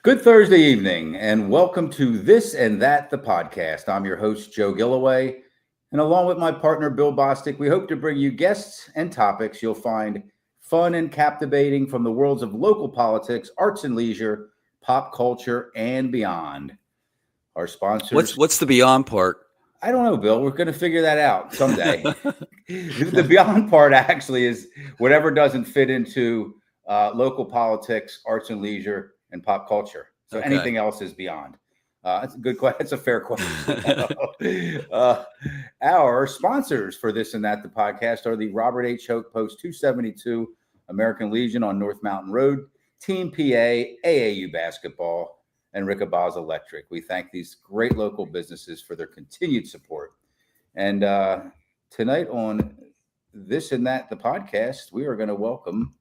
Good Thursday evening, and welcome to This and That, the podcast. I'm your host, Joe Gillaway, and along with my partner, Bill Bostic, we hope to bring you guests and topics you'll find fun and captivating from the worlds of local politics, arts and leisure, pop culture, and beyond. Our sponsors. What's the beyond part? I don't know, Bill. We're going to figure that out someday. The beyond part actually is whatever doesn't fit into local politics, arts and leisure, and pop culture. So anything else is beyond. That's a good question. That's a fair question. Our sponsors for This and That, the podcast, are the Robert H. Hoke Post 272 American Legion on North Mountain Road, Team PA, AAU Basketball, and Rickabaz Electric. We thank these great local businesses for their continued support. And tonight on This and That, the podcast, we are going to welcome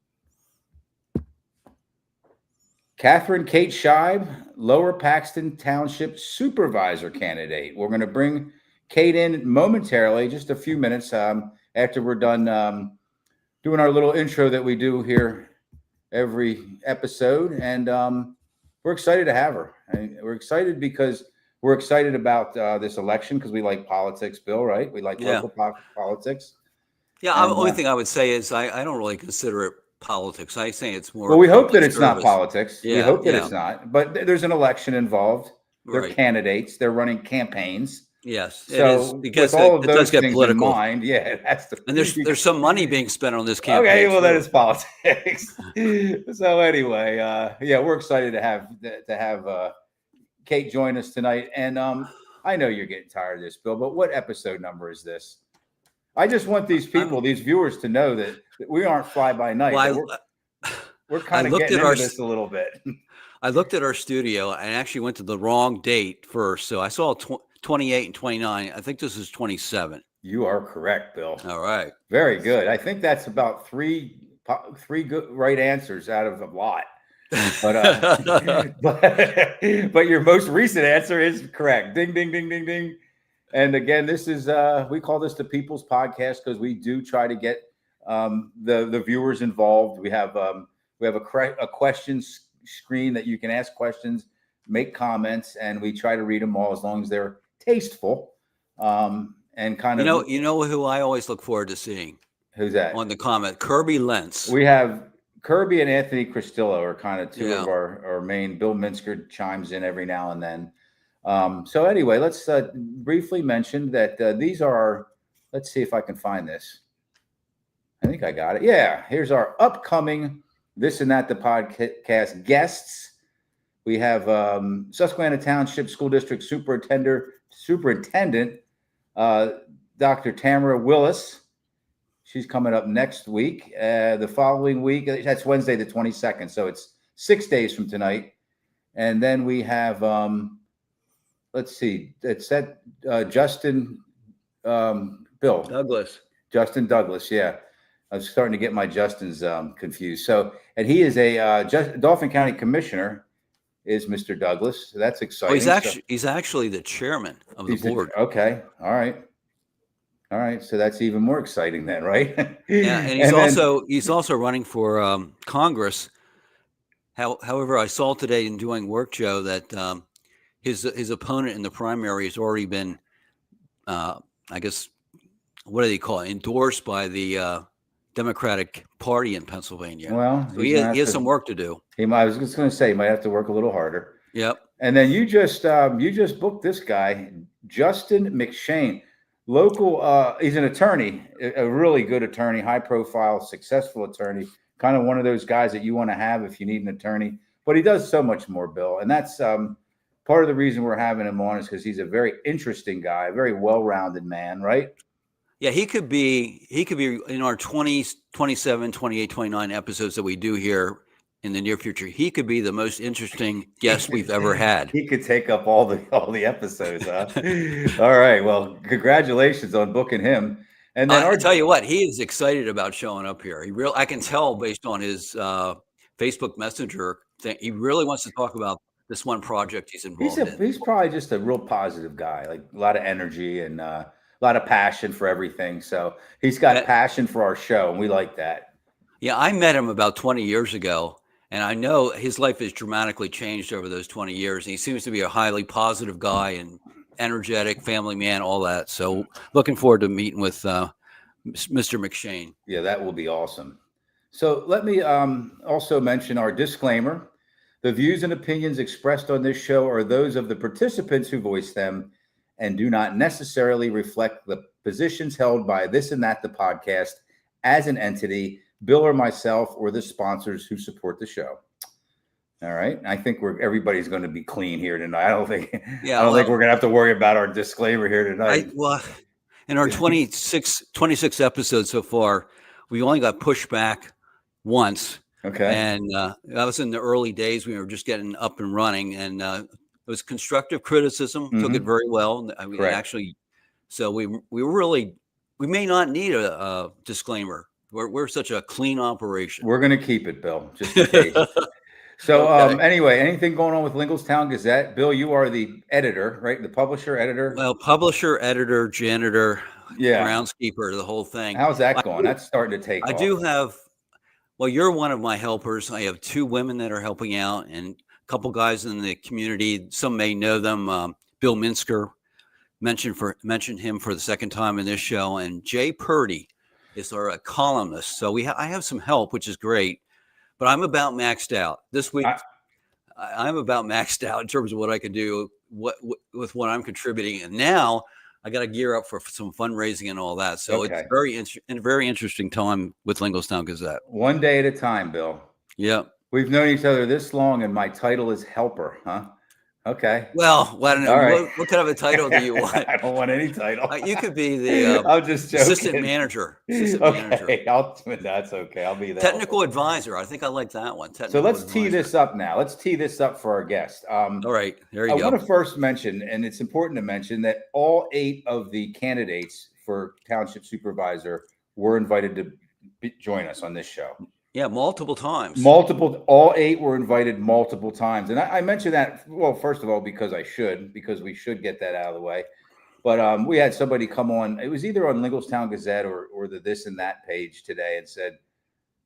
Catherine Kate Scheib, Lower Paxton Township Supervisor candidate. We're going to bring Kate in momentarily, just a few minutes after we're done doing our little intro that we do here every episode. And we're excited to have her. And we're excited because we're excited about this election because we like politics, Bill, right? We like local politics. Yeah, the only thing I would say is I don't really consider it politics. I say it's more. Well, we hope that it's not politics. Yeah, we hope that it's not. But there's an election involved. They're Right. candidates. They're running campaigns. Yes, So it is because with all of it those does get things political. in mind, yeah, it has to. And there's some money being spent on this campaign. Okay, well, that is politics. So anyway, yeah, we're excited to have Kate join us tonight. And I know you're getting tired of this, Bill, but what episode number is this? I just want these people, these viewers, to know that we aren't fly by night. Well, we're kind of getting into this a little bit. I looked at our studio and actually went to the wrong date first. So I saw 28 and 29. I think this is 27. You are correct, Bill. All right. Very good. I think that's about three good right answers out of a lot. But but your most recent answer is correct. Ding, ding, ding, ding, ding. And again, this is we call this the People's Podcast because we do try to get the viewers involved. We have a questions screen that you can ask questions, make comments, and we try to read them all as long as they're tasteful. And kind of you know who I always look forward to seeing. Who's that? On the comment, Kirby Lentz. We have Kirby and Anthony Cristillo are kind of two of our main. Bill Minsker chimes in every now and then. So anyway, let's briefly mention that these are our, let's see if I can find this. I think I got it. Yeah, here's our upcoming This and That, the podcast guests. We have Susquehanna Township School District Superintendent Dr. Tamara Willis. She's coming up next week. The following week, that's Wednesday the 22nd, so it's 6 days from tonight. And then we have, let's see, it's that Justin Bill. Douglas. Justin Douglas, yeah. I'm starting to get my Justins confused. So, and he is a Dauphin County Commissioner, is Mr. Douglas. So that's exciting. He's actually the chairman of the board. Okay, all right. So that's even more exciting then, right? Yeah, and he's also running for Congress. However, I saw today in doing work, Joe, that his opponent in the primary has already been, I guess, what do they call it? Endorsed by the Democratic Party in Pennsylvania. Well, so he has some work to do. I was just going to say he might have to work a little harder. Yep. And then you just booked this guy, Justin McShane, local. He's an attorney, a really good attorney, high profile, successful attorney, kind of one of those guys that you want to have if you need an attorney. But he does so much more, Bill, and that's part of the reason we're having him on is because he's a very interesting guy, a very well-rounded man, right? Yeah, he could be in our 20, 27, 28, 29 episodes that we do here in the near future. He could be the most interesting guest we've ever had. He could take up all the episodes, huh? All right. Well, congratulations on booking him. And then I'll tell you what, he is excited about showing up here. I can tell based on his Facebook Messenger thing, he really wants to talk about this one project he's involved in. He's probably just a real positive guy, like a lot of energy and a lot of passion for everything. So he's got passion for our show, and we like that. Yeah, I met him about 20 years ago, And I know his life has dramatically changed over those 20 years. And he seems to be a highly positive guy and energetic family man, all that. So looking forward to meeting with Mr. McShane. Yeah, that will be awesome. So let me also mention our disclaimer. The views and opinions expressed on this show are those of the participants who voice them and do not necessarily reflect the positions held by This and That, the podcast, as an entity, Bill or myself, or the sponsors who support the show. All right. I think everybody's going to be clean here tonight. I don't think we're going to have to worry about our disclaimer here tonight. In our 26 episodes so far, we only got pushed back once. Okay. And that was in the early days. We were just getting up and running, and it was constructive criticism. Took it very well. I mean, actually, so we may not need a disclaimer. We're such a clean operation. We're going to keep it, Bill, just in case. So anyway, anything going on with Linglestown Gazette? Bill, you are the editor, right? The publisher, editor? Well, publisher, editor, janitor, groundskeeper, the whole thing. How's that going? That's starting to take off. I do have, well, you're one of my helpers. I have 2 women that are helping out and a couple guys in the community. Some may know them. Bill Minsker, mentioned him for the second time in this show. And Jay Purdy is our columnist. So I have some help, which is great. But I'm about maxed out this week. I'm about maxed out in terms of what I can do with what I'm contributing. And now I got to gear up for some fundraising and all that. So it's a very interesting time with Linglestown Gazette. One day at a time, Bill. Yeah. We've known each other this long, and my title is helper, huh? Okay. Well, I don't know. Right. What kind of a title do you want? I don't want any title. You could be the I'm just joking. Assistant manager. Okay, that's okay. I'll be that. Technical advisor. I think I like that one. So let's tee this up now. Let's tee this up for our guest. All right. There you go. I want to first mention, and it's important to mention, that all 8 of the candidates for Township Supervisor were invited to join us on this show. Yeah, multiple times. All 8 were invited multiple times. And I mentioned that, well, first of all, because we should get that out of the way. But we had somebody come on, it was either on Linglestown Gazette or the This and That page today, and said,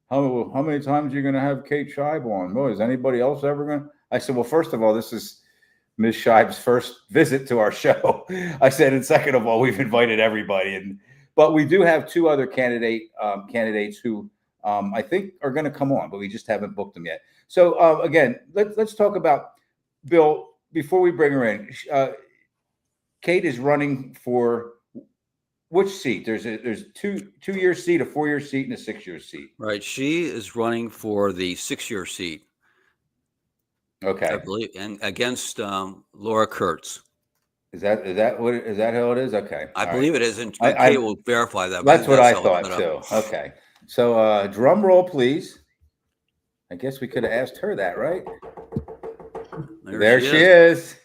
how many times are you going to have Kate Scheib on? Well, is anybody else ever going to? I said, well, first of all, this is Ms. Scheib's first visit to our show. I said, and second of all, we've invited everybody. But we do have 2 other candidates who I think are going to come on, but we just haven't booked them yet. So again, let's talk about Bill before we bring her in. Kate is running for which seat? There's a 2-year seat, a 4-year seat, and a 6-year seat. Right. She is running for the 6-year seat. Okay. I believe, and against Laura Kurtz. Is that how it is? Okay. I believe it is, and Kate will verify that. That's what I thought too. Okay. So drum roll, please. I guess we could have asked her that, right? There she is.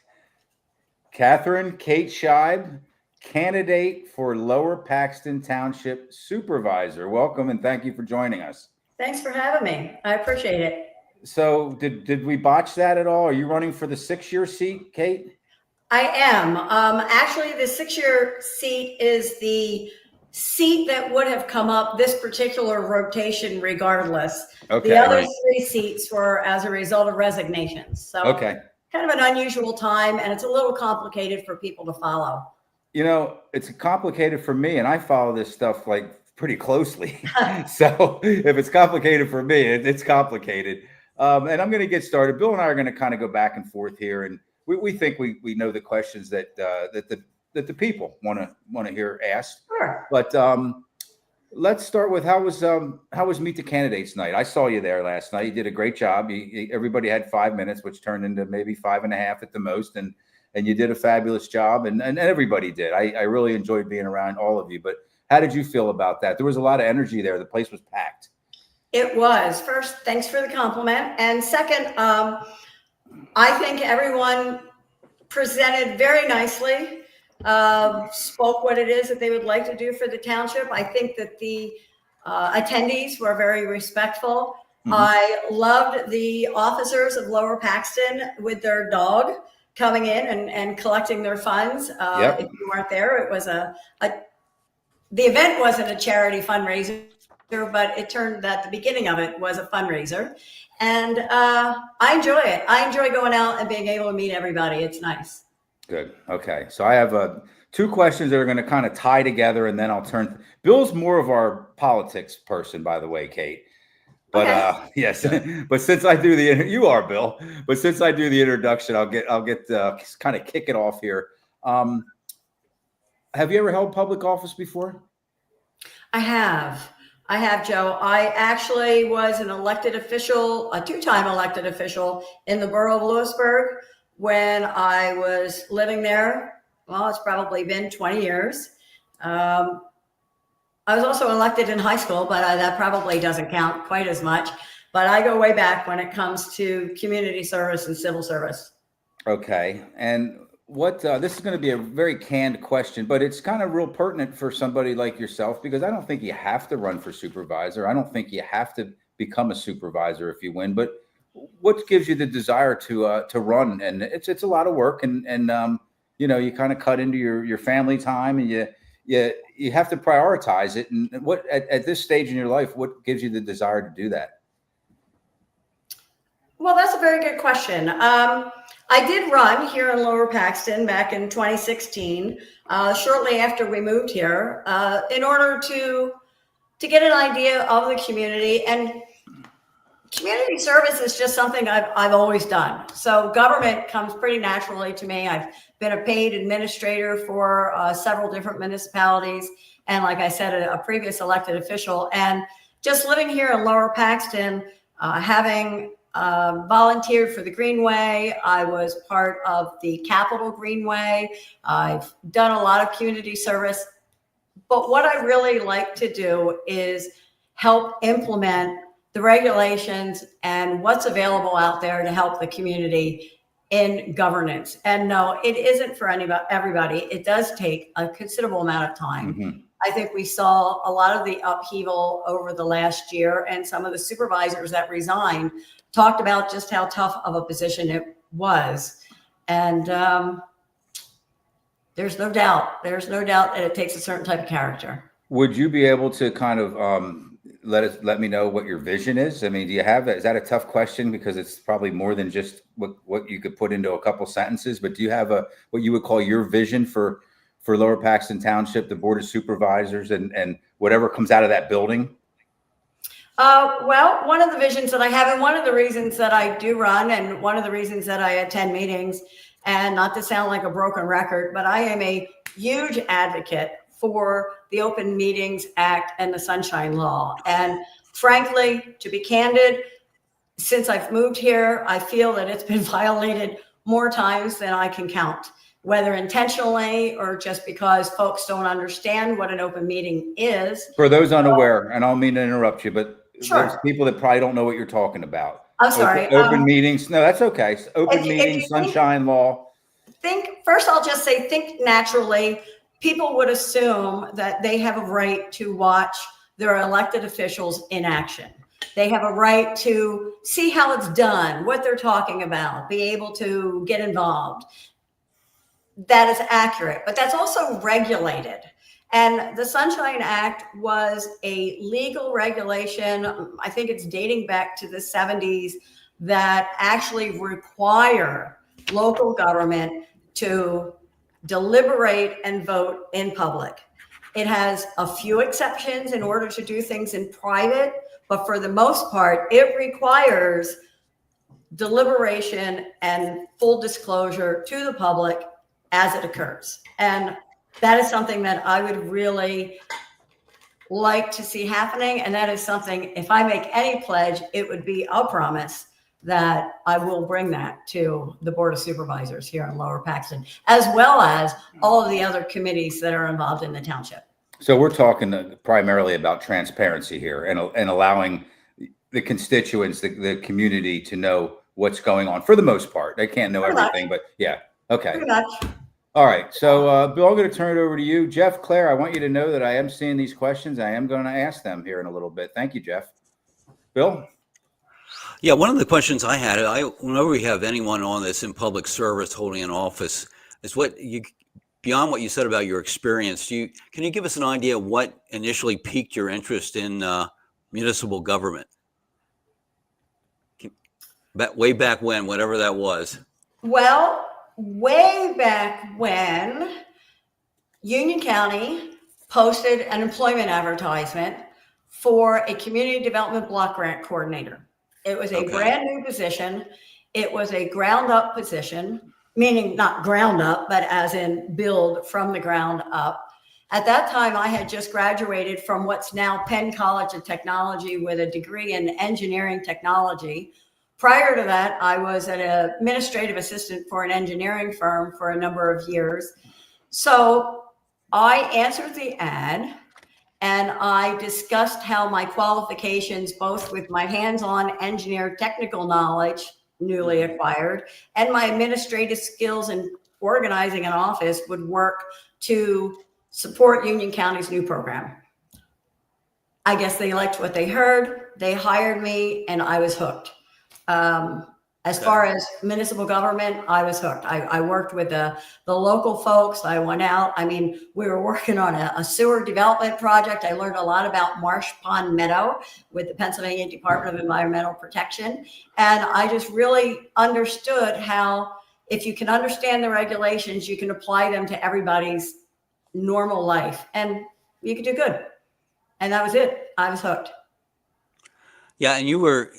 Catherine Kate Scheib, candidate for Lower Paxton Township Supervisor. Welcome, and thank you for joining us. Thanks for having me. I appreciate it. So did we botch that at all? Are you running for the 6-year seat, Kate? I am. Actually, the 6-year seat is the seat that would have come up this particular rotation regardless. Okay. The other 3 seats were as a result of resignations. So kind of an unusual time, and it's a little complicated for people to follow. You know, it's complicated for me, and I follow this stuff like pretty closely. So if it's complicated for me, it's complicated. And I'm going to get started. Bill and I are going to kind of go back and forth here, and we think we know the questions that the people want to hear asked. Sure. But let's start with how was Meet the Candidates night? I saw you there last night. You did a great job. Everybody had 5 minutes, which turned into maybe 5.5 at the most, and you did a fabulous job, and everybody did. I really enjoyed being around all of you. But how did you feel about that? There was a lot of energy there. The place was packed. It was. First, thanks for the compliment, and second, I think everyone presented very nicely. Spoke what it is that they would like to do for the township. I think that the attendees were very respectful. Mm-hmm. I loved the officers of Lower Paxton with their dog coming in and collecting their funds. If you weren't there, it was the event wasn't a charity fundraiser, but it turned that the beginning of it was a fundraiser. And I enjoy it. I enjoy going out and being able to meet everybody. It's nice. Good. Okay. So I have two questions that are going to kind of tie together, and then I'll turn. Bill's more of our politics person, by the way, Kate. But Okay. yes, but since I do you are Bill. But since I do the introduction, I'll get kind of kick it off here. Have you ever held public office before? I have, Joe. I actually was an elected official, a two-time elected official in the borough of Lewisburg when I was living there. Well, it's probably been 20 years. I was also elected in high school, but that probably doesn't count quite as much. But I go way back when it comes to community service and civil service. Okay. And what this is going to be a very canned question, but it's kind of real pertinent for somebody like yourself, because I don't think you have to run for supervisor. I don't think you have to become a supervisor if you win. But what gives you the desire to run? And it's a lot of work, and you know, you kind of cut into your family time, and you have to prioritize it. And what at this stage in your life, what gives you the desire to do that? Well, that's a very good question. I did run here in Lower Paxton back in 2016, shortly after we moved here, in order to get an idea of the community. And community service is just something I've always done. So government comes pretty naturally to me. I've been a paid administrator for several different municipalities, and like I said, a previous elected official. And just living here in Lower Paxton, having volunteered for the Greenway. I was part of the Capitol Greenway. I've done a lot of community service. But what I really like to do is help implement the regulations and what's available out there to help the community in governance. And no, it isn't for everybody. It does take a considerable amount of time. Mm-hmm. I think we saw a lot of the upheaval over the last year, and some of the supervisors that resigned talked about just how tough of a position it was. And there's no doubt that it takes a certain type of character. Would you be able to kind of let me know what your vision is? I mean, is that a tough question, because it's probably more than just what you could put into a couple sentences, but do you have what you would call your vision for Lower Paxton Township, the Board of Supervisors, and whatever comes out of that building? Well, one of the visions that I have, and one of the reasons that I do run, and one of the reasons that I attend meetings, and not to sound like a broken record, but I am a huge advocate for the Open Meetings Act and the Sunshine Law. And frankly, to be candid, since I've moved here, I feel that it's been violated more times than I can count, whether intentionally or just because folks don't understand what an open meeting is. For those unaware, and I don't mean to interrupt you, but sure, there's people that probably don't know what you're talking about. I'm sorry. Open meetings. No, that's okay. Open meetings, Sunshine Law. First, I'll just say, think naturally. People would assume that they have a right to watch their elected officials in action. They have a right to see how it's done, what they're talking about, be able to get involved. That is accurate, but that's also regulated. And the Sunshine Act was a legal regulation, I think it's dating back to the 70s, that actually require local government to deliberate and vote in public. It has a few exceptions in order to do things in private, but for the most part, it requires deliberation and full disclosure to the public as it occurs. And that is something that I would really like to see happening. And that is something, if I make any pledge, it would be a promise that I will bring that to the Board of Supervisors here in Lower Paxton, as well as all of the other committees that are involved in the township. So we're talking primarily about transparency here, and allowing the constituents, the community, to know what's going on for the most part. They can't know everything, but yeah. Okay. Pretty much. All right. So Bill, I'm going to turn it over to you. Jeff, Claire, I want you to know that I am seeing these questions. I am going to ask them here in a little bit. Thank you, Jeff. Bill? Yeah, one of the questions I had, whenever we have anyone on this in public service holding an office, is beyond what you said about your experience, can you give us an idea of what initially piqued your interest in municipal government? Way back when, whatever that was. Well, way back when, Union County posted an employment advertisement for a community development block grant coordinator. It was a Okay. brand new position. It was a ground up position, meaning not ground up, but as in build from the ground up. At that time, I had just graduated from what's now Penn College of Technology with a degree in engineering technology. Prior to that, I was an administrative assistant for an engineering firm for a number of years. So I answered the ad and I discussed how my qualifications, both with my hands-on engineer technical knowledge, newly acquired, and my administrative skills in organizing an office would work to support Union County's new program. I guess they liked what they heard. They hired me and I was hooked. As far as municipal government, I was hooked. I worked with the local folks. I went out. I mean, we were working on a sewer development project. I learned a lot about Marsh Pond Meadow with the Pennsylvania Department of Environmental Protection. And I just really understood how, if you can understand the regulations, you can apply them to everybody's normal life and you can do good. And that was it. I was hooked. Yeah, and you were,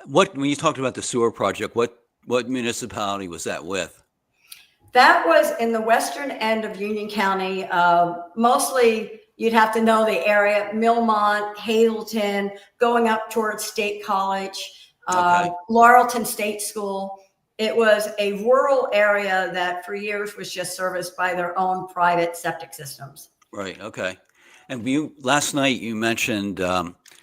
when you talked about the sewer project, what municipality was that with? That was in the western end of Union County. Mostly, you'd have to know the area: Millmont, Hazleton, going up towards State College, Laurelton State School. It was a rural area that for years was just serviced by their own private septic systems. Right. Okay. And last night you mentioned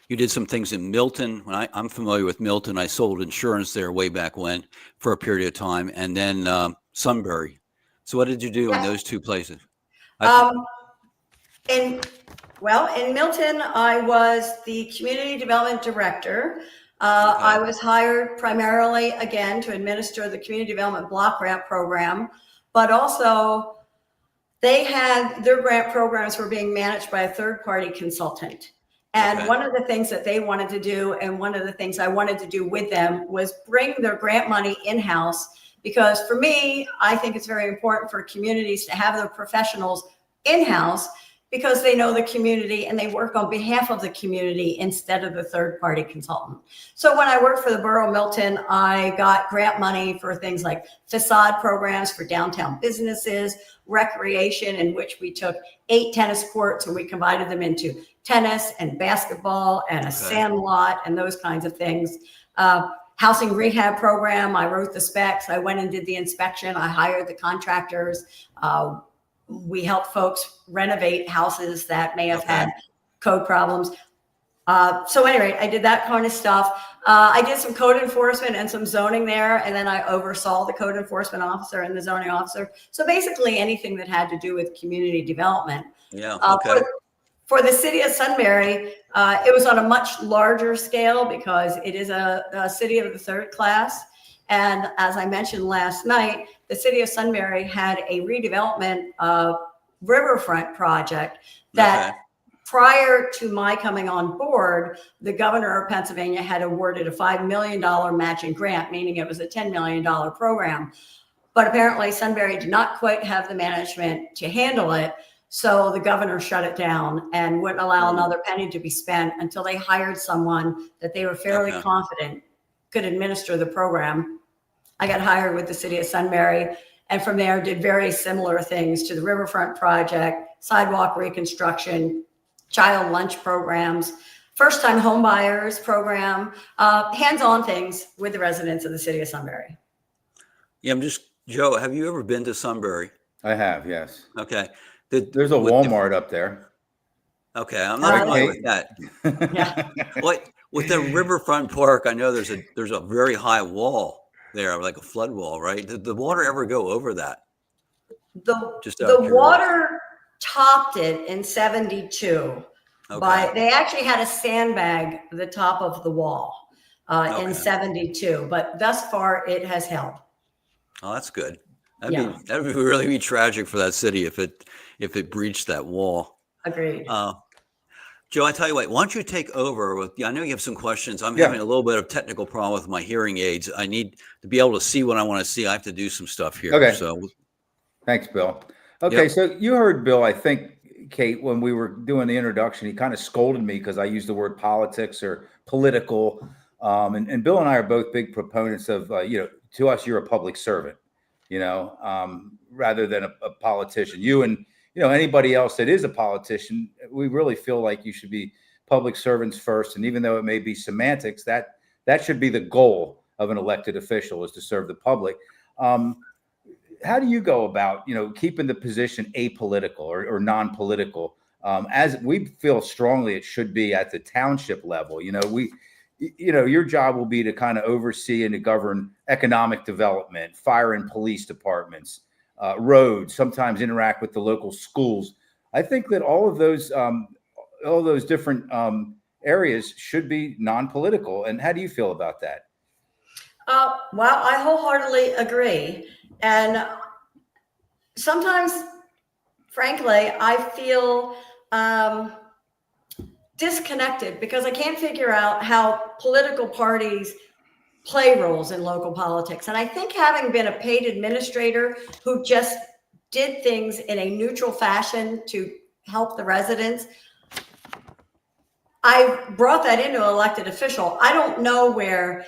you did some things in Milton. When I'm familiar with Milton, I sold insurance there way back when for a period of time, and then Sunbury. So what did you do in those two places? In Milton, I was the community development director. I was hired primarily, again, to administer the community development block grant program, but also their grant programs were being managed by a third-party consultant. And one of the things that they wanted to do, and one of the things I wanted to do with them, was bring their grant money in-house. Because for me, I think it's very important for communities to have their professionals in-house, because they know the community and they work on behalf of the community instead of the third-party consultant. So when I worked for the Borough of Milton, I got grant money for things like facade programs for downtown businesses, recreation, in which we took 8 tennis courts and we combined them into tennis and basketball and a sand lot and those kinds of things. Housing rehab program, I wrote the specs. I went and did the inspection. I hired the contractors. We helped folks renovate houses that may have had code problems. So anyway, I did that kind of stuff. I did some code enforcement and some zoning there, and then I oversaw the code enforcement officer and the zoning officer. So basically anything that had to do with community development. Yeah. For the city of Sunbury, it was on a much larger scale because it is a city of the third class. And as I mentioned last night, the city of Sunbury had a redevelopment riverfront project that prior to my coming on board, the governor of Pennsylvania had awarded a $5 million matching grant, meaning it was a $10 million program. But apparently Sunbury did not quite have the management to handle it. So the governor shut it down and wouldn't allow another penny to be spent until they hired someone that they were fairly confident could administer the program. I got hired with the city of Sunbury, and from there did very similar things to the riverfront project, sidewalk reconstruction, child lunch programs, first-time home buyers program, hands-on things with the residents of the city of Sunbury. Yeah, Joe, have you ever been to Sunbury? I have, yes. Okay. There's a Walmart up there. Okay, I'm not familiar with that. Yeah. With the riverfront park, I know there's a very high wall there, like a flood wall, right? Did the water ever go over that? The water topped it in 72. They actually had a sandbag at the top of the wall in 72, but thus far it has held. Oh, that's good. That would really be tragic for that city if it breached that wall. Agreed. Joe, I tell you what, why don't you take over with, I know you have some questions. I'm Yeah. having a little bit of technical problem with my hearing aids. I need to be able to see what I want to see. I have to do some stuff here. Okay. So, Thanks, Bill. Okay, Yep. so you heard Bill, I think, Kate, when we were doing the introduction, he kind of scolded me because I used the word politics or political. And Bill and I are both big proponents of, to us, you're a public servant, rather than a politician. You and, anybody else that is a politician, we really feel like you should be public servants first. And even though it may be semantics, that should be the goal of an elected official, is to serve the public. How do you go about, keeping the position apolitical or non-political? As we feel strongly it should be at the township level. Your job will be to kind of oversee and to govern economic development, fire and police departments, roads, sometimes interact with the local schools. I think that all of those different areas should be non-political. And how do you feel about that? Well, I wholeheartedly agree. And sometimes, frankly, I feel disconnected because I can't figure out how political parties play roles in local politics. And I think, having been a paid administrator who just did things in a neutral fashion to help the residents, I brought that into an elected official. I don't know where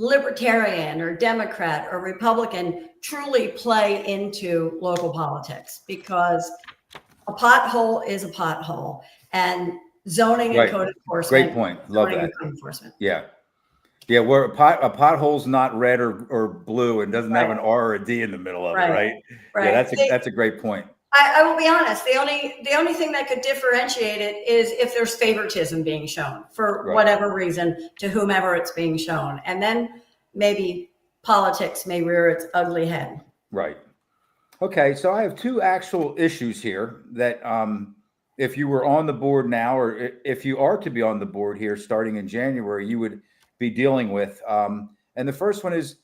Libertarian or Democrat or Republican truly play into local politics, because a pothole is a pothole, and zoning and code enforcement. Great point. Love that. Code enforcement. Yeah. Yeah. Where a pothole's not red or blue and doesn't have an R or a D in the middle of it. Right. Yeah. That's a great point. I will be honest. The only thing that could differentiate it is if there's favoritism being shown for whatever reason to whomever it's being shown, and then maybe politics may rear its ugly head. Right. Okay. So I have two actual issues here that, if you were on the board now, or if you are to be on the board here starting in January, you would be dealing with. And the first one is,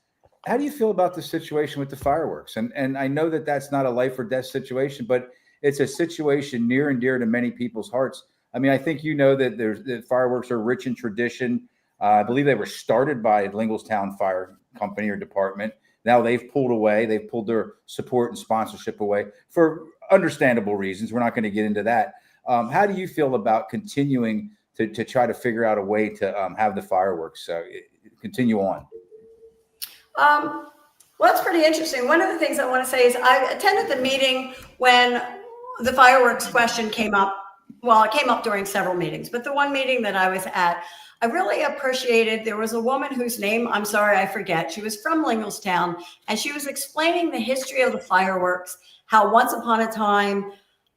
how do you feel about the situation with the fireworks? And I know that that's not a life or death situation, but it's a situation near and dear to many people's hearts. I mean, I think that fireworks are rich in tradition. I believe they were started by Linglestown Fire Company or Department. Now they've pulled away. They've pulled their support and sponsorship away for understandable reasons. We're not going to get into that. How do you feel about continuing to try to figure out a way to have the fireworks continue on? Well, that's pretty interesting. One of the things I want to say is I attended the meeting when the fireworks question came up. Well, it came up during several meetings, but the one meeting that I was at, I really appreciated. There was a woman whose name, I'm sorry, I forget. She was from Linglestown, and she was explaining the history of the fireworks, how once upon a time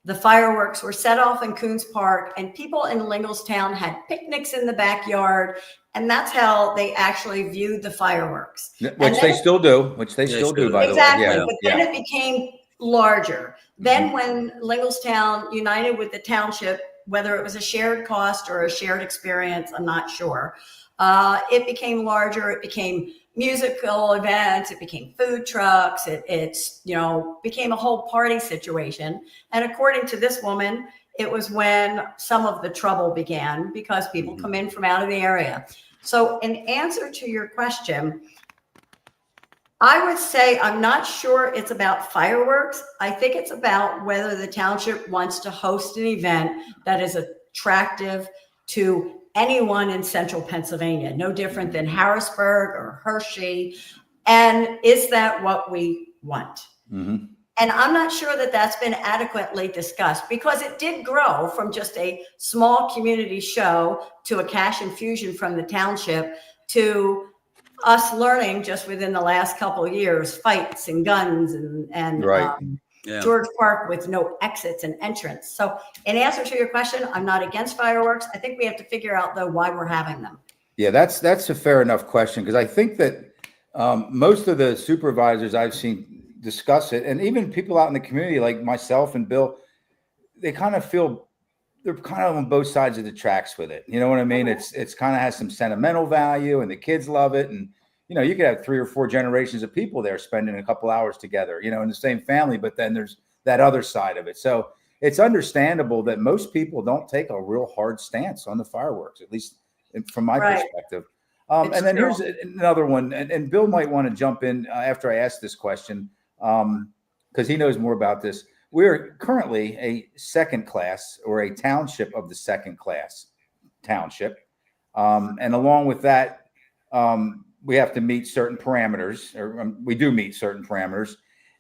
the fireworks were set off in Coons Park, and people in Linglestown had picnics in the backyard. And that's how they actually viewed the fireworks. Which they still do, by the way. Exactly. But then it became larger. Then when Linglestown united with the township, whether it was a shared cost or a shared experience, I'm not sure. It became larger. It became musical events. It became food trucks. It's became a whole party situation. And according to this woman, it was when some of the trouble began because people come in from out of the area. So in answer to your question, I would say I'm not sure it's about fireworks. I think it's about whether the township wants to host an event that is attractive to anyone in central Pennsylvania, no different than Harrisburg or Hershey. And is that what we want? Mm-hmm. And I'm not sure that that's been adequately discussed, because it did grow from just a small community show to a cash infusion from the township to us learning just within the last couple of years, fights and guns and George Park with no exits and entrance. So in answer to your question, I'm not against fireworks. I think we have to figure out, though, why we're having them. Yeah, that's a fair enough question, because I think that most of the supervisors I've seen discuss it, and even people out in the community like myself and Bill, they kind of feel they're kind of on both sides of the tracks with it. You know what I mean? It's kind of has some sentimental value, and the kids love it. And, you could have 3 or 4 generations of people there spending a couple hours together, in the same family, but then there's that other side of it. So it's understandable that most people don't take a real hard stance on the fireworks, at least from my Right. perspective. And then true. here's another one, and Bill might want to jump in after I ask this question, because he knows more about this. We're currently a second class or a township of the second class township. And along with that, we have to meet certain parameters, or we do meet certain parameters.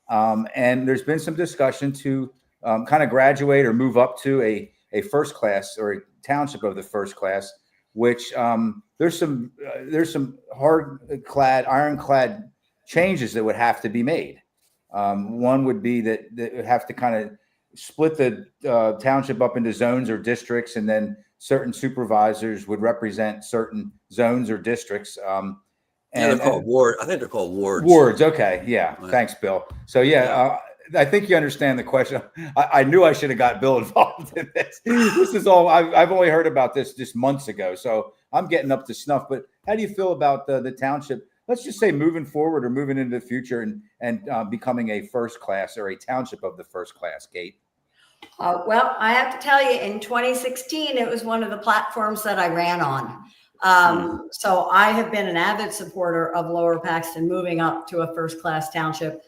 And there's been some discussion to kind of graduate or move up to a first class or a township of the first class, which there's some ironclad changes that would have to be made. One would be that would have to kind of split the township up into zones or districts, and then certain supervisors would represent certain zones or districts. And they're called wards. I think they're called wards. Wards. Okay. Yeah. Right. Thanks, Bill. So I think you understand the question. I knew I should have got Bill involved in this. This is all I've only heard about this just months ago, so I'm getting up to snuff. But how do you feel about the township? Let's just say moving forward or moving into the future and becoming a first class or a township of the first class, Kate? Well, I have to tell you, in 2016, it was one of the platforms that I ran on. So I have been an avid supporter of Lower Paxton moving up to a first class township,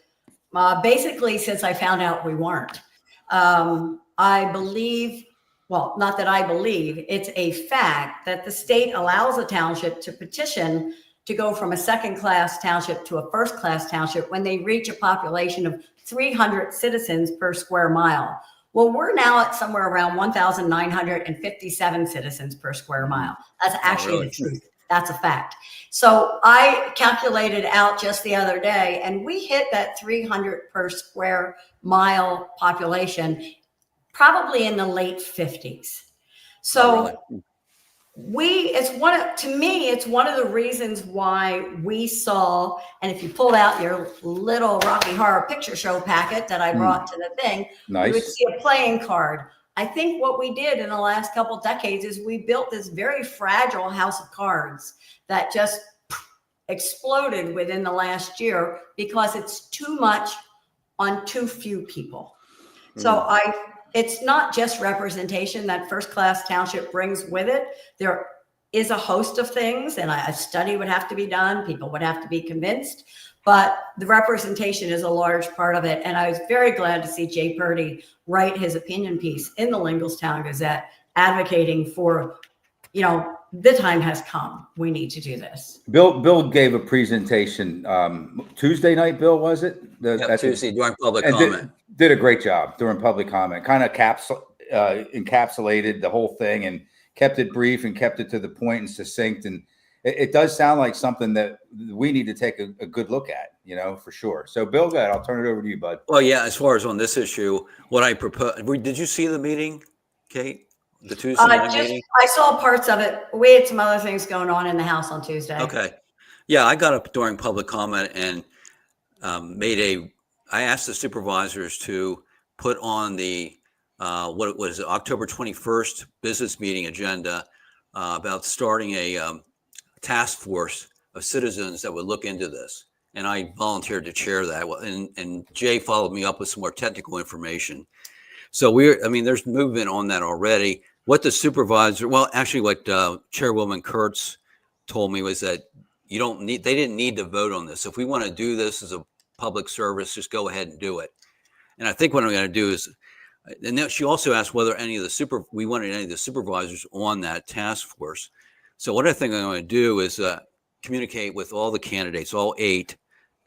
basically since I found out we weren't. I believe, well, not that I believe, it's a fact that the state allows a township to petition to go from a second class township to a first class township when they reach a population of 300 citizens per square mile. Well, we're now at somewhere around 1,957 citizens per square mile. That's actually the truth. That's a fact. So I calculated out just the other day, and we hit that 300 per square mile population probably in the late 50s. So it's one of the reasons why we saw, and if you pulled out your little Rocky Horror Picture Show packet that I brought to the thing, Nice. you would see a playing card. I think what we did in the last couple of decades is we built this very fragile house of cards that just exploded within the last year because it's too much on too few people. So it's not just representation that first class township brings with it. There is a host of things, and a study would have to be done. People would have to be convinced, but the representation is a large part of it. And I was very glad to see Jay Purdy write his opinion piece in the Linglestown Gazette advocating for, the time has come. We need to do this. Bill gave a presentation Tuesday night. Bill, was it? Tuesday during public comment. Did a great job during public comment. Kind of encapsulated the whole thing and kept it brief and kept it to the point and succinct. And it does sound like something that we need to take a good look at, for sure. So, Bill, go ahead. I'll turn it over to you, bud. Well, yeah. As far as on this issue, what I propose. Did you see the meeting, Kate? The Tuesday night meeting? I saw parts of it. We had some other things going on in the house on Tuesday. Okay. Yeah, I got up during public comment and I asked the supervisors to put on the what was it, October 21st business meeting agenda about starting a task force of citizens that would look into this. And I volunteered to chair that. And Jay followed me up with some more technical information. So there's movement on that already. What the supervisor, what Chairwoman Kurtz told me was that they didn't need to vote on this. If we want to do this as a public service, just go ahead and do it. And I think what I'm going to do is, and then she also asked whether we wanted any of the supervisors on that task force. So what I think I'm going to do is communicate with all the candidates, all 8,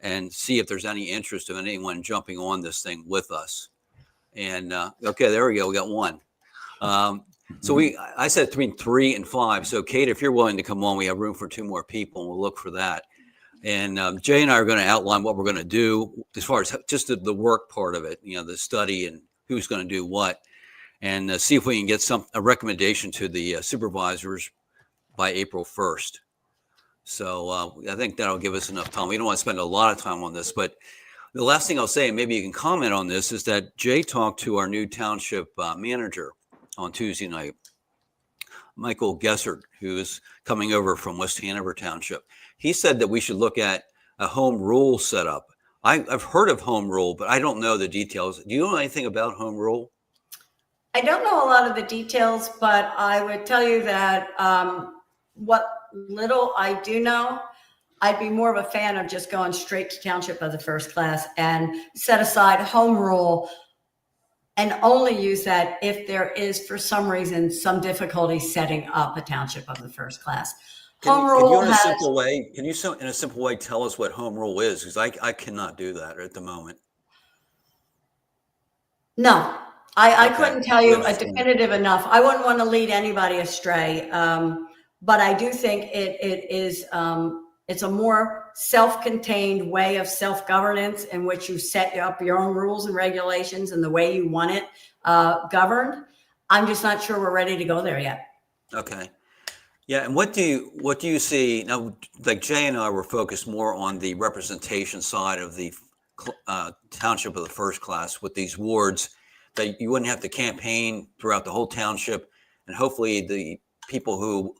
and see if there's any interest of anyone jumping on this thing with us. And okay, there we go. We got one. So I said between 3 and 5. So Kate, if you're willing to come on, we have room for 2 more people, and we'll look for that. And Jay and I are going to outline what we're going to do as far as just the work part of it, the study and who's going to do what, and see if we can get a recommendation to the supervisors by April 1st. So I think that'll give us enough time. We don't want to spend a lot of time on this, but the last thing I'll say, and maybe you can comment on this, is that Jay talked to our new township manager on Tuesday night, Michael Gessert, who is coming over from West Hanover Township. He said that we should look at a home rule setup. I've heard of home rule, but I don't know the details. Do you know anything about home rule? I don't know a lot of the details, but I would tell you that what little I do know, I'd be more of a fan of just going straight to township of the first class and set aside home rule and only use that if there is, for some reason, some difficulty setting up a township of the first class. Home Can you, rule in a has, simple way, in a simple way, tell us what home rule is? Because I cannot do that at the moment. no, I Okay, couldn't tell we you a understand. definitive enough. I wouldn't want to lead anybody astray. But I do think it is, it's a more self-contained way of self-governance in which you set up your own rules and regulations and the way you want it governed. I'm just not sure we're ready to go there yet. Okay. Yeah, and what do you see now? Like Jay and I were focused more on the representation side of the township of the first class with these wards, that you wouldn't have to campaign throughout the whole township, and hopefully the people who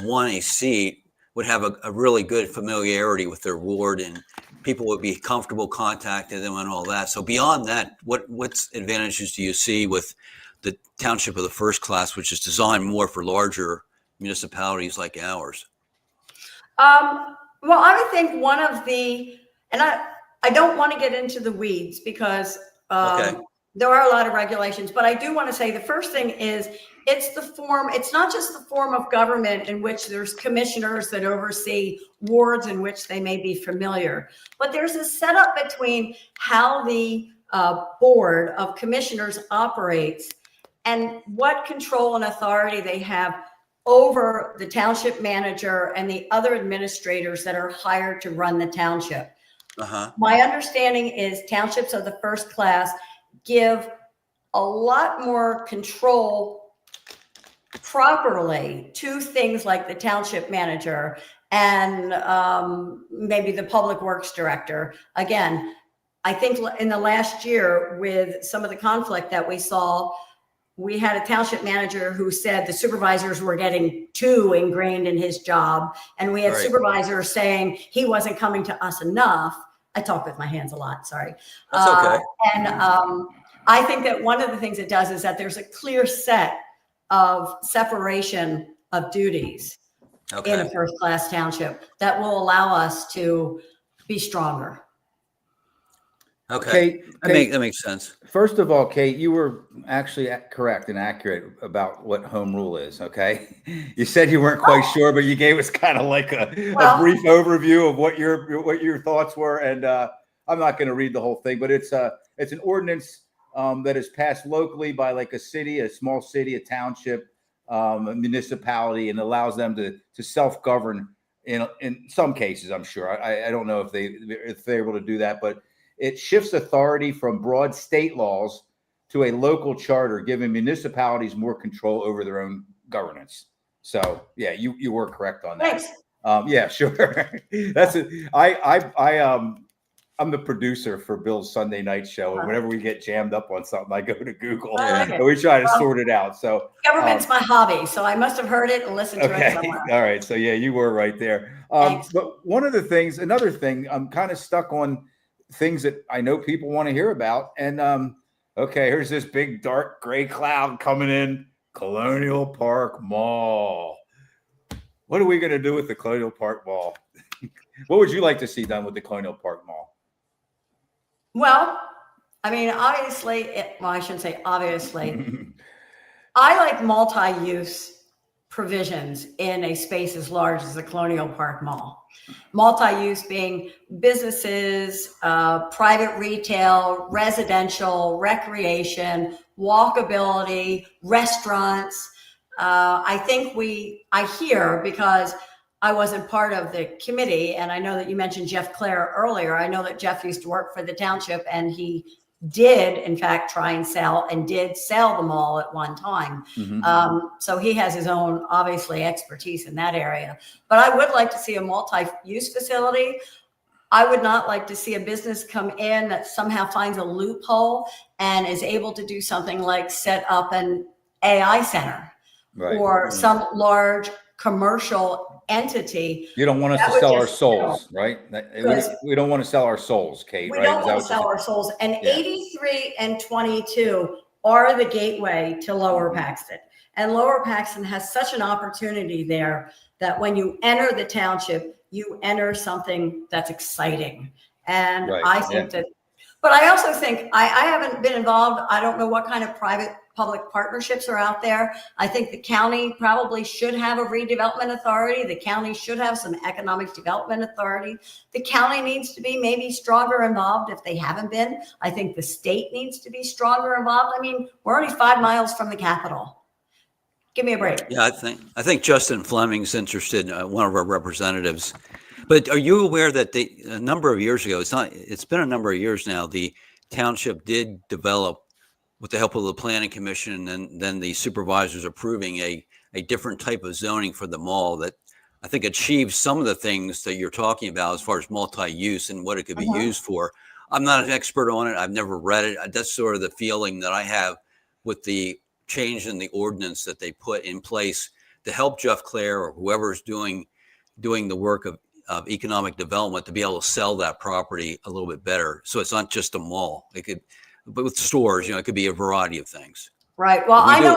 won a seat would have a really good familiarity with their ward, and people would be comfortable contacting them and all that. So beyond that, what's advantages do you see with the township of the first class, which is designed more for larger municipalities like ours? Well, I would think one of the, and I don't want to get into the weeds because Okay. there are a lot of regulations, but I do want to say the first thing is it's not just the form of government in which there's commissioners that oversee wards in which they may be familiar, but there's a setup between how the board of commissioners operates and what control and authority they have over the township manager and the other administrators that are hired to run the township. Uh-huh. My understanding is townships of the first class give a lot more control properly to things like the township manager and maybe the public works director. Again, I think in the last year with some of the conflict that we saw, we had a township manager who said the supervisors were getting too ingrained in his job. And we had Right. supervisors saying he wasn't coming to us enough. I talk with my hands a lot, sorry. That's okay. And I think that one of the things it does is that there's a clear set of separation of duties in a Okay. first class township that will allow us to be stronger. Okay. Kate, That makes sense. first of all, Kate, you were actually correct and accurate about what home rule is. Okay, you said you weren't quite sure, but you gave us kind of like a brief overview of what your thoughts were. And I'm not going to read the whole thing, but it's an ordinance that is passed locally by like a city, a small city, a township, a municipality, and allows them to self-govern in some cases. I'm sure. I don't know if they're able to do that, but it shifts authority from broad state laws to a local charter, giving municipalities more control over their own governance. So yeah, you were correct on that. Thanks. Yeah, sure. That's it. I'm the producer for Bill's Sunday night show, and whenever we get jammed up on something, I go to Google and we try to sort it out. So government's my hobby, so I must have heard it and listened to it somewhere. All right. So yeah, you were right there. But another thing, I'm kind of stuck on things that I know people want to hear about. And okay, here's this big dark gray cloud coming in, Colonial Park Mall. What are we going to do with the Colonial Park Mall? What would you like to see done with the Colonial Park Mall? Well, I mean, obviously, I shouldn't say obviously. I like multi-use provisions in a space as large as the Colonial Park Mall. Multi-use being businesses, private retail, residential, recreation, walkability, restaurants. I hear, because I wasn't part of the committee, and I know that you mentioned Jeff Clare earlier. I know that Jeff used to work for the township, and he did, in fact, try and did sell the mall at one time. Mm-hmm. So he has his own, obviously, expertise in that area. But I would like to see a multi-use facility. I would not like to see a business come in that somehow finds a loophole and is able to do something like set up an AI center, Right. or some large commercial entity. You don't want us That to would sell our just, souls, right? Because We don't want to sell our souls, Kate. we Right? don't Is that want what to sell you're our souls. And Yeah. 83 and 22 are the gateway to Lower Paxton. And Lower Paxton has such an opportunity there that when you enter the township, you enter something that's exciting. And Right, I think that, but I also think I haven't been involved. I don't know what kind of private public partnerships are out there. I think the county probably should have a redevelopment authority. The county should have some economic development authority. The county needs to be maybe stronger involved if they haven't been. I think the state needs to be stronger involved. I mean, we're only 5 miles from the Capitol. Give me a break. Yeah, I think Justin Fleming's interested, one of our representatives. But are you aware that a number of years ago, it's been a number of years now, the township did develop, with the help of the planning commission and then the supervisors approving a different type of zoning for the mall that I think achieves some of the things that you're talking about as far as multi-use and what it could be used for. I'm not an expert on it. I've never read it. That's sort of the feeling that I have with the change in the ordinance that they put in place to help Jeff Clare or whoever's doing the work of economic development to be able to sell that property a little bit better. So it's not just a mall. But with stores, it could be a variety of things. Right. Well, I know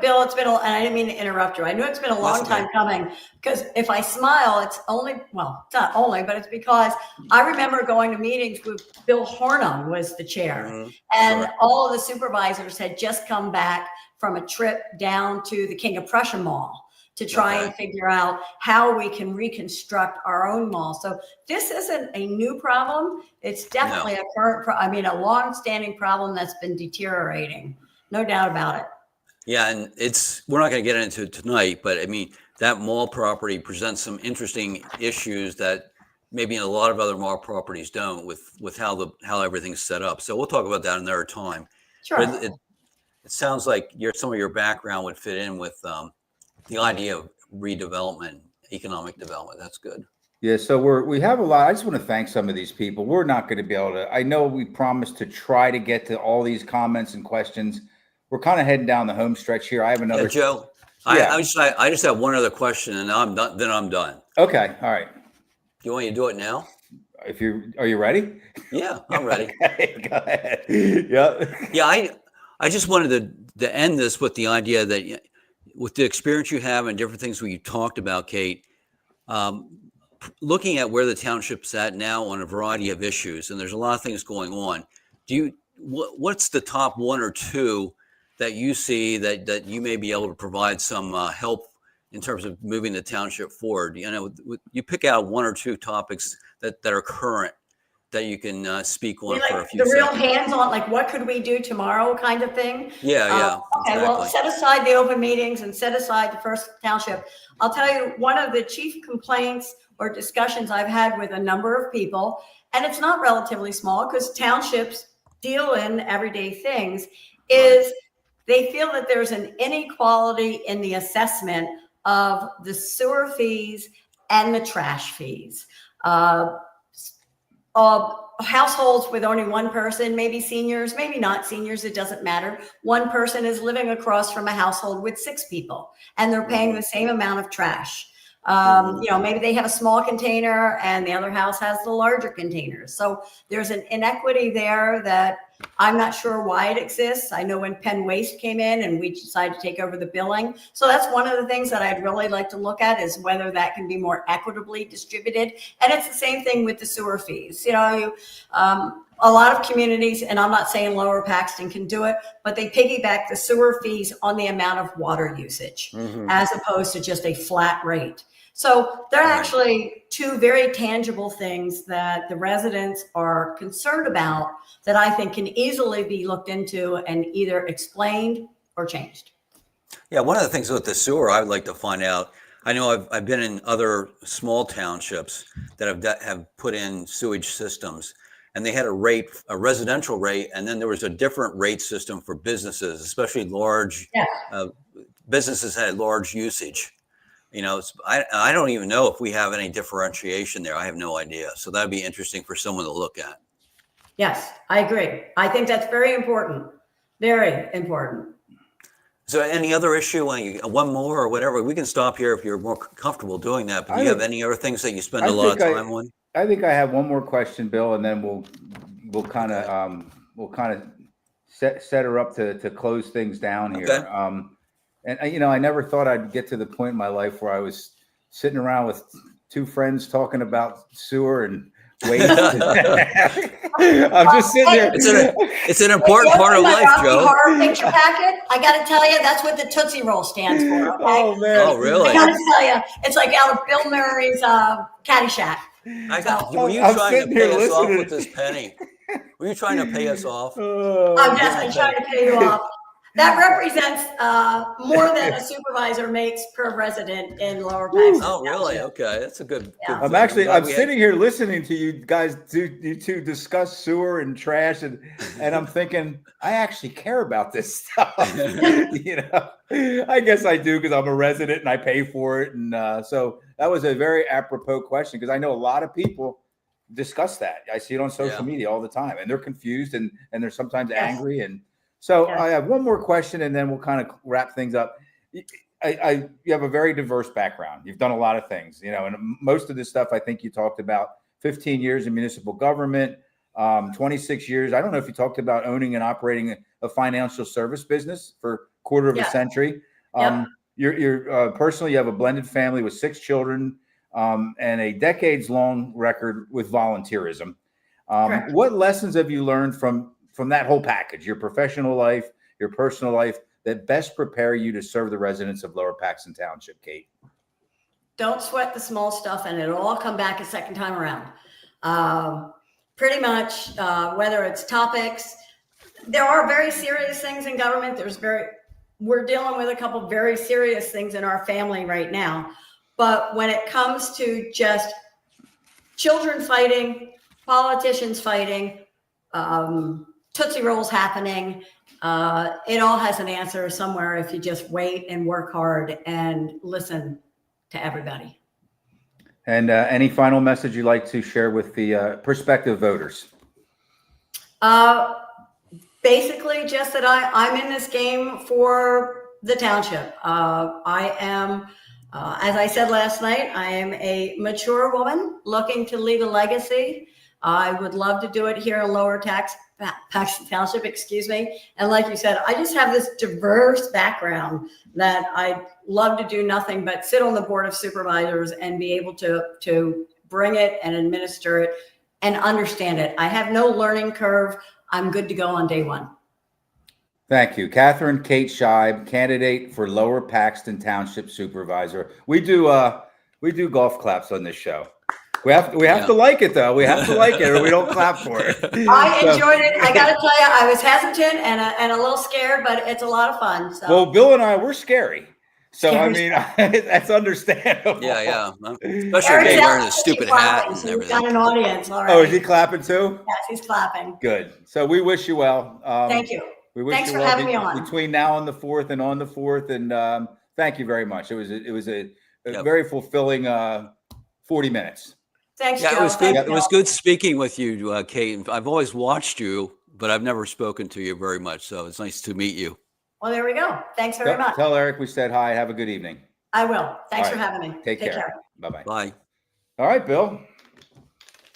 Bill, it's been, and I didn't mean to interrupt you. I know it's been a long time coming, because if I smile, it's not only, but it's because I remember going to meetings with Bill Hornung was the chair, and all of the supervisors had just come back from a trip down to the King of Prussia Mall to try and figure out how we can reconstruct our own mall. So this isn't a new problem. It's definitely a long-standing problem that's been deteriorating. No doubt about it. Yeah, and we're not going to get into it tonight, but I mean, that mall property presents some interesting issues that maybe a lot of other mall properties don't, with how everything's set up. So we'll talk about that another time. Sure. But it sounds like some of your background would fit in with the idea of redevelopment, economic development. That's good. Yeah, so we have a lot. I just want to thank some of these people. We're not going to be able to. I know we promised to try to get to all these comments and questions. We're kind of heading down the home stretch here. I have another. Yeah, Joe, I just have one other question, and I'm done. Then I'm done. Okay, all right. You want me to do it now? Are you ready? Yeah, I'm ready. Okay, go ahead. Yeah. Yeah, I just wanted to end this with the idea that, with the experience you have and different things we talked about, Kate, looking at where the township's at now on a variety of issues, and there's a lot of things going on. What's the top one or two that you see that you may be able to provide some help in terms of moving the township forward? You pick out one or two topics that are current that you can speak on for a few seconds. The real hands-on, like what could we do tomorrow kind of thing? Yeah. Okay, exactly. Well, set aside the open meetings and set aside the first township. I'll tell you, one of the chief complaints or discussions I've had with a number of people, and it's not relatively small because townships deal in everyday things, is they feel that there's an inequality in the assessment of the sewer fees and the trash fees. Households with only one person, maybe seniors, maybe not seniors, it doesn't matter. One person is living across from a household with 6 people, and they're paying the same amount of trash. Maybe they have a small container and the other house has the larger containers. So there's an inequity there that I'm not sure why it exists. I know when Penn Waste came in and we decided to take over the billing. So that's one of the things that I'd really like to look at, is whether that can be more equitably distributed. And it's the same thing with the sewer fees. A lot of communities, and I'm not saying Lower Paxton can do it, but they piggyback the sewer fees on the amount of water usage, as opposed to just a flat rate. So they're actually two very tangible things that the residents are concerned about that I think can easily be looked into and either explained or changed. Yeah, one of the things with the sewer I would like to find out, I know I've been in other small townships that have put in sewage systems, and they had a residential rate, and then there was a different rate system for businesses, especially large businesses had large usage. I don't even know if we have any differentiation there. I have no idea. So that'd be interesting for someone to look at. Yes, I agree. I think that's very important. Very important. So any other issue, one more or whatever, we can stop here if you're more comfortable doing that. But do you have any other things that you spend a lot of time on? I think I have one more question, Bill, and then we'll kind of set her up to close things down here. Okay. And I never thought I'd get to the point in my life where I was sitting around with two friends talking about sewer and waste. I'm just sitting there. It's an important part of life, Joe. Horror picture packet. I got to tell you, that's what the Tootsie Roll stands for. Okay? Oh man! Oh really? I got to tell you, it's like out of Bill Murray's Caddyshack. Were you trying to pay us off with this penny? Were you trying to pay us off? I'm definitely trying to pay you off. That represents more than a supervisor makes per resident in Lower Paxton. Oh, really? Okay, that's a good. Yeah. I'm sitting here listening to you guys you two discuss sewer and trash, and I'm thinking I actually care about this stuff. I guess I do because I'm a resident and I pay for it, and so that was a very apropos question because I know a lot of people discuss that. I see it on social media all the time, and they're confused and they're sometimes angry and. So I have one more question, and then we'll kind of wrap things up. You have a very diverse background. You've done a lot of things, and most of this stuff I think you talked about 15 years in municipal government, 26 years. I don't know if you talked about owning and operating a financial service business for a quarter of a century. You're personally, you have a blended family with 6 children and a decades-long record with volunteerism. What lessons have you learned from that whole package, your professional life, your personal life, that best prepare you to serve the residents of Lower Paxton Township, Kate? Don't sweat the small stuff, and it'll all come back a second time around. Pretty much, whether it's topics, there are very serious things in government. We're dealing with a couple of very serious things in our family right now. But when it comes to just children fighting, politicians fighting, Tootsie Rolls happening. It all has an answer somewhere if you just wait and work hard and listen to everybody. And any final message you'd like to share with the prospective voters? Basically, just that I'm in this game for the township. I am, as I said last night, I am a mature woman looking to leave a legacy. I would love to do it here in Lower Paxton Township, And like you said, I just have this diverse background that I'd love to do nothing but sit on the board of supervisors and be able to bring it and administer it and understand it. I have no learning curve. I'm good to go on day one. Thank you. Catherine Kate Scheib, candidate for Lower Paxton Township Supervisor. We do golf claps on this show. We have to like it though. We have to like it, or we don't clap for it. I enjoyed it. I got to tell you, I was hesitant and a little scared, but it's a lot of fun. So. Well, Bill and I, we're scary. So I mean, that's understandable. Yeah. Especially if you're wearing a stupid hat and everything. He's got an audience. All right. Oh, is he clapping too? Yes, he's clapping. Good. So we wish you well. Thank you. Thanks for having me on. Between now and the 4th and on the 4th, and thank you very much. It was a very fulfilling 40 minutes. Thanks, Joe. It was good. It was good speaking with you, Kate. I've always watched you, but I've never spoken to you very much. So it's nice to meet you. Well, there we go. Thanks very much. Tell Eric we said hi. Have a good evening. I will. Thanks for having me. Take care. Bye-bye. Bye. All right, Bill.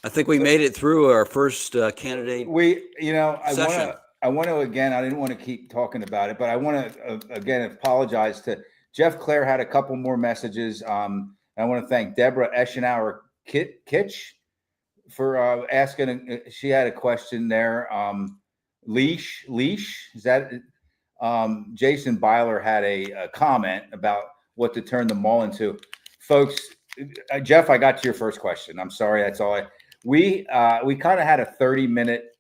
I think we made it through our first candidate. I want to again, I didn't want to keep talking about it, but I want to again apologize to Jeff. Claire had a couple more messages. I want to thank Deborah Eschenauer Kitch for asking. She had a question there. Leash, is that Jason Byler had a comment about what to turn the mall into. Folks, Jeff, I got to your first question. I'm sorry. That's all we kind of had a 30-minute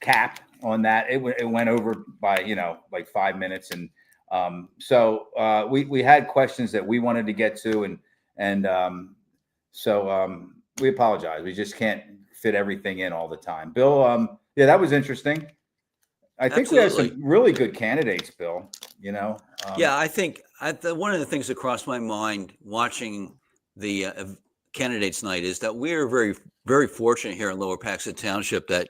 cap on that. It went over by, like 5 minutes. And so we had questions that we wanted to get to. So we apologize. We just can't fit everything in all the time. Bill, yeah, that was interesting. I think we have some really good candidates, Bill, Yeah, I think one of the things that crossed my mind watching the candidates night is that we're very, very fortunate here in Lower Paxton Township that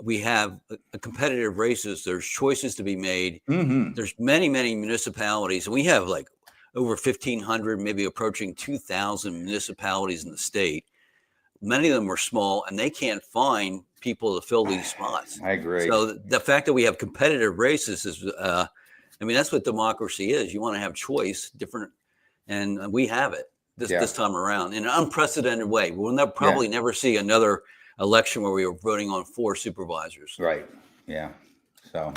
we have a competitive races. There's choices to be made. Mm-hmm. There's many, many municipalities. And we have like over 1,500, maybe approaching 2,000 municipalities in the state. many of them are small and they can't find people to fill these spots. I agree. So the fact that we have competitive races is, I mean, that's what democracy is. You want to have choice, different, and we have it this time around in an unprecedented way. We'll probably never see another election where we were voting on 4 supervisors. Right. Yeah. So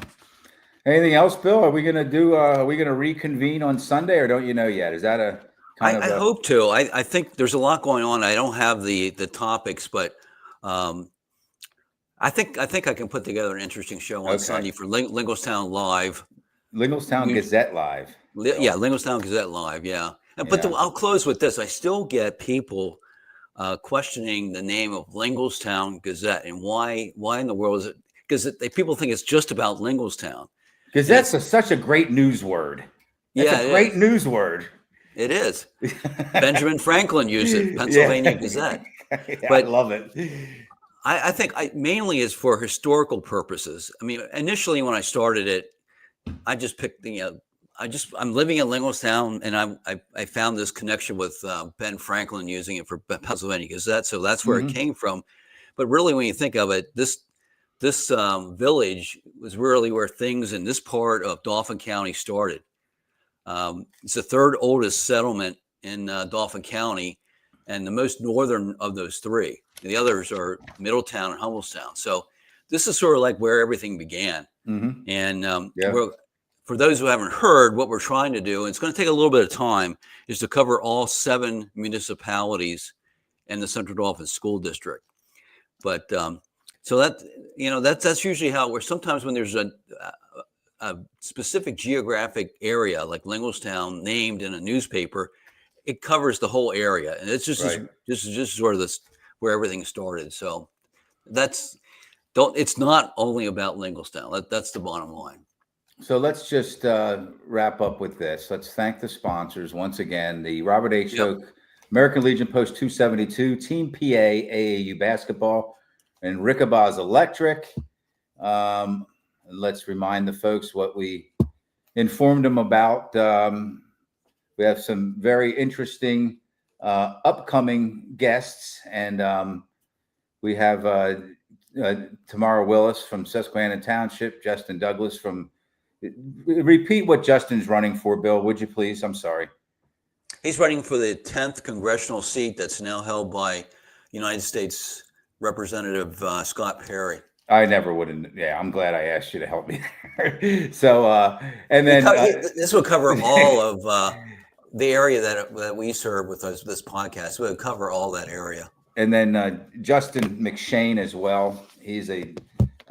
anything else, Bill? Are we going to reconvene on Sunday, or don't you know yet? Is that a kind of I hope to. I think there's a lot going on. I don't have the topics, but I think I can put together an interesting show on Sunday for Lingostown Live. Lingostown Gazette Live. Yeah, Lingostown Gazette Live. Yeah. But I'll close with this. I still get people questioning the name of Lingostown Gazette and why in the world is it? Because people think it's just about Lingostown. Gazette's such a great news word. It's a great news word. It is. Benjamin Franklin used it, Pennsylvania Gazette. But I love it. I think mainly is for historical purposes. I mean, initially when I started it, I just picked I'm living in Lingostown, and I found this connection with Ben Franklin using it for Pennsylvania Gazette, so that's where it came from. But really, when you think of it, this village was really where things in this part of Dauphin County started. It's the 3rd oldest settlement in Dauphin County, and the most northern of those 3. The others are Middletown and Hummelstown. So this is sort of like where everything began. And for those who haven't heard, what we're trying to do, and it's going to take a little bit of time, is to cover all 7 municipalities in the Central Dauphin School District. But so that's usually how we're. Sometimes when there's a specific geographic area like Lingostown named in a newspaper, it covers the whole area, and it's just sort of this where everything started. So it's not only about Lingostown. That's the bottom line. So let's just wrap up with this. Let's thank the sponsors once again: the Robert H. Oak American Legion Post 272, Team PA AAU basketball, and Rickabah's Electric. Let's remind the folks what we informed them about. We have some very interesting upcoming guests, and we have Tamara Willis from Susquehanna Township, Justin Douglas from. Repeat what Justin's running for, Bill, would you please? I'm sorry. He's running for the 10th congressional seat that's now held by United States Representative Scott Perry. I never would have. Yeah, I'm glad I asked you to help me there. So, and then this will cover all of the area that we serve with this podcast. We'll cover all that area. And then Justin McShane as well. He's a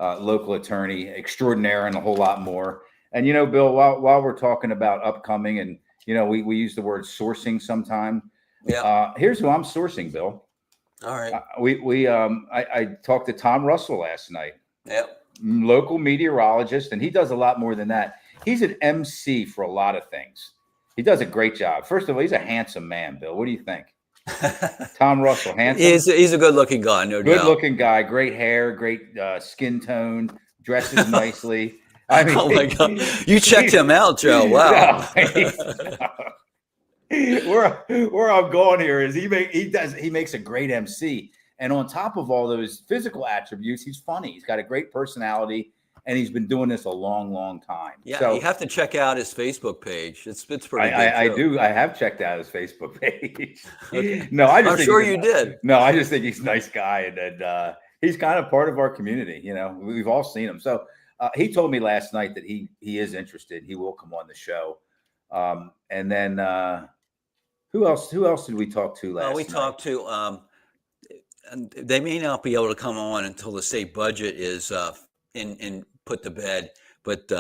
local attorney extraordinaire and a whole lot more. And, Bill, while we're talking about upcoming and, we use the word sourcing sometime. Yeah. Here's who I'm sourcing, Bill. All right. I talked to Tom Russell last night. Yep. Local meteorologist, and he does a lot more than that. He's an MC for a lot of things. He does a great job. First of all, he's a handsome man, Bill. What do you think? Tom Russell, handsome. He's a good-looking guy, no doubt. Good-looking guy, great hair, great skin tone, dresses nicely. I mean, oh my God, you checked him out, Joe. Wow. Where I'm going here is he makes a great MC, and on top of all those physical attributes, he's funny. He's got a great personality, and he's been doing this a long, long time. Yeah, so, you have to check out his Facebook page. It's pretty good. I do. I have checked out his Facebook page. Okay. No, I'm sure you did. No, I just think he's a nice guy, and he's kind of part of our community. We've all seen him. So he told me last night that he is interested. He will come on the show. And then who else did we talk to last night? We talked to. And they may not be able to come on until the state budget is in put to bed, but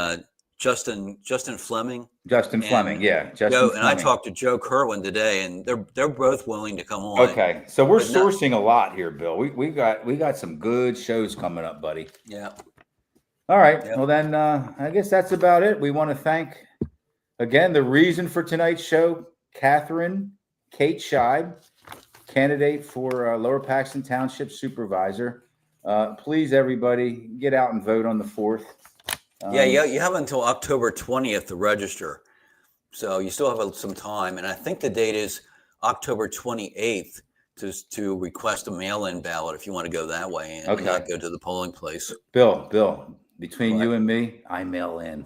Justin Fleming. Justin Fleming, yeah. I talked to Joe Kerwin today, and they're both willing to come on. Okay, so we're sourcing a lot here, Bill. We got some good shows coming up, buddy. Yeah. All right. Yep. Well, then I guess that's about it. We want to thank again the reason for tonight's show, Kate Scheib, candidate for Lower Paxton Township Supervisor. Please, everybody, get out and vote on the 4th. You have until October 20th to register. So you still have some time. And I think the date is October 28th to request a mail-in ballot if you want to go that way and Okay. not go to the polling place. Bill, between What? you and me, I mail in.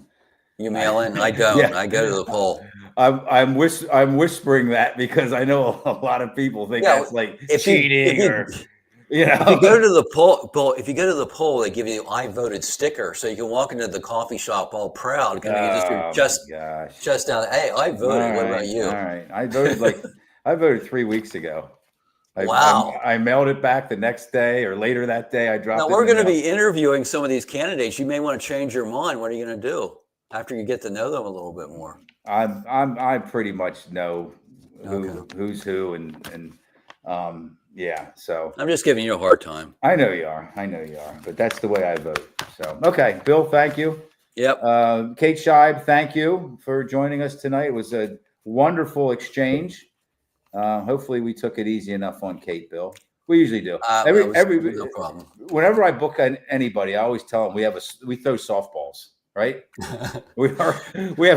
You mail in? I don't. Yeah. I go to the poll. I'm whispering that because I know a lot of people think Yeah, that's like if cheating you or, you know. If you go to the poll, if you go to the poll, they give you "I voted" sticker, so you can walk into the coffee shop all proud. You Oh, just my gosh. just down. Hey, I voted. What about you? All right. I voted 3 weeks ago. Wow. I mailed it back the next day or later that day. I dropped Now it. we're in the going to mail. be interviewing some of these candidates. You may want to change your mind. What are you going to do after you get to know them a little bit more? I pretty much know who's who and yeah. So I'm just giving you a hard time. I know you are, but that's the way I vote. So okay, Bill, thank you. Yep. Kate Scheib, thank you for joining us tonight. It was a wonderful exchange. Hopefully we took it easy enough on Kate, Bill. We usually do. No problem. Whenever I book anybody, I always tell them we throw softballs, right? we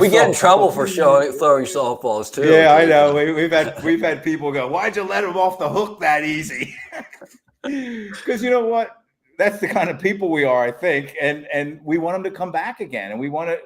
get in trouble for throwing softballs too. Yeah, I know. We've had people go, "Why'd you let him off the hook that easy?" Because you know what? That's the kind of people we are, I think, and we want them to come back again, and we want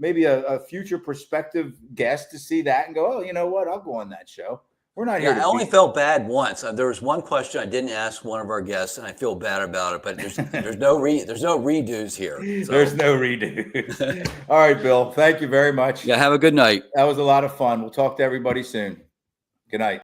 maybe a future prospective guest to see that and go, "Oh, you know what? I'll go on that show." We're not here. I only felt bad once. There was one question I didn't ask one of our guests, and I feel bad about it. But there's no redos here. So. There's no redos. All right, Bill. Thank you very much. Yeah. Have a good night. That was a lot of fun. We'll talk to everybody soon. Good night.